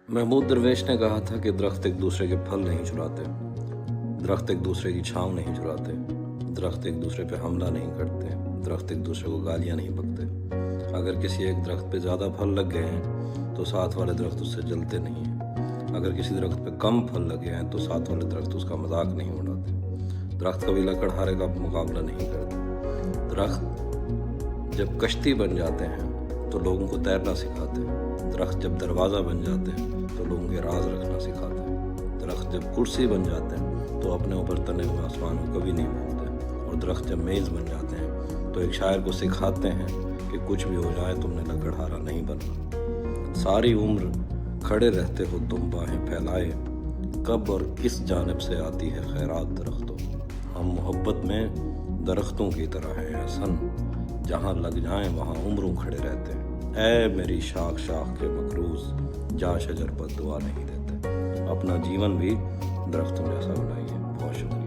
महमूद दरवेश ने कहा था कि दरख्त एक दूसरे के फल नहीं चुराते, दरख्त एक दूसरे की छाँव नहीं चुराते, दरख्त एक दूसरे पे हमला नहीं करते, दरख्त एक दूसरे को गालियाँ नहीं बकते। अगर किसी एक दरख्त पे ज़्यादा फल लग गए हैं तो साथ वाले दरख्त उससे जलते नहीं हैं। अगर किसी दरख्त पे कम फल लगे हैं तो साथ वाले दरख्त उसका मजाक नहीं उड़ाते। दरख्त कभी लकड़हारे का मुकाबला नहीं करते। दरख्त जब कश्ती बन जाते हैं तो लोगों को तैरना सिखाते हैं। दरख्त जब दरवाज़ा बन जाते हैं तो लोगों के राज रखना सिखाते हैं। दरख्त जब कुर्सी बन जाते हैं तो अपने ऊपर तने हुए आसमान को कभी नहीं भूलते। और दरख्त जब मेज़ बन जाते हैं तो एक शायर को सिखाते हैं कि कुछ भी हो जाए तुमने लकड़हारा नहीं बनना। सारी उम्र खड़े रहते हो तुम बाहें फैलाए, कब और किस जानिब से आती है खैरात दरख्तों। हम मोहब्बत में दरख्तों की तरह हैं हसन, जहाँ लग जाएं वहाँ उम्रों खड़े रहते हैं। ऐ मेरी शाख शाख के मकरूज, जा शजर पर दुआ नहीं देते। अपना जीवन भी दरख्तों जैसा बनाइए। बहुत शुक्रिया।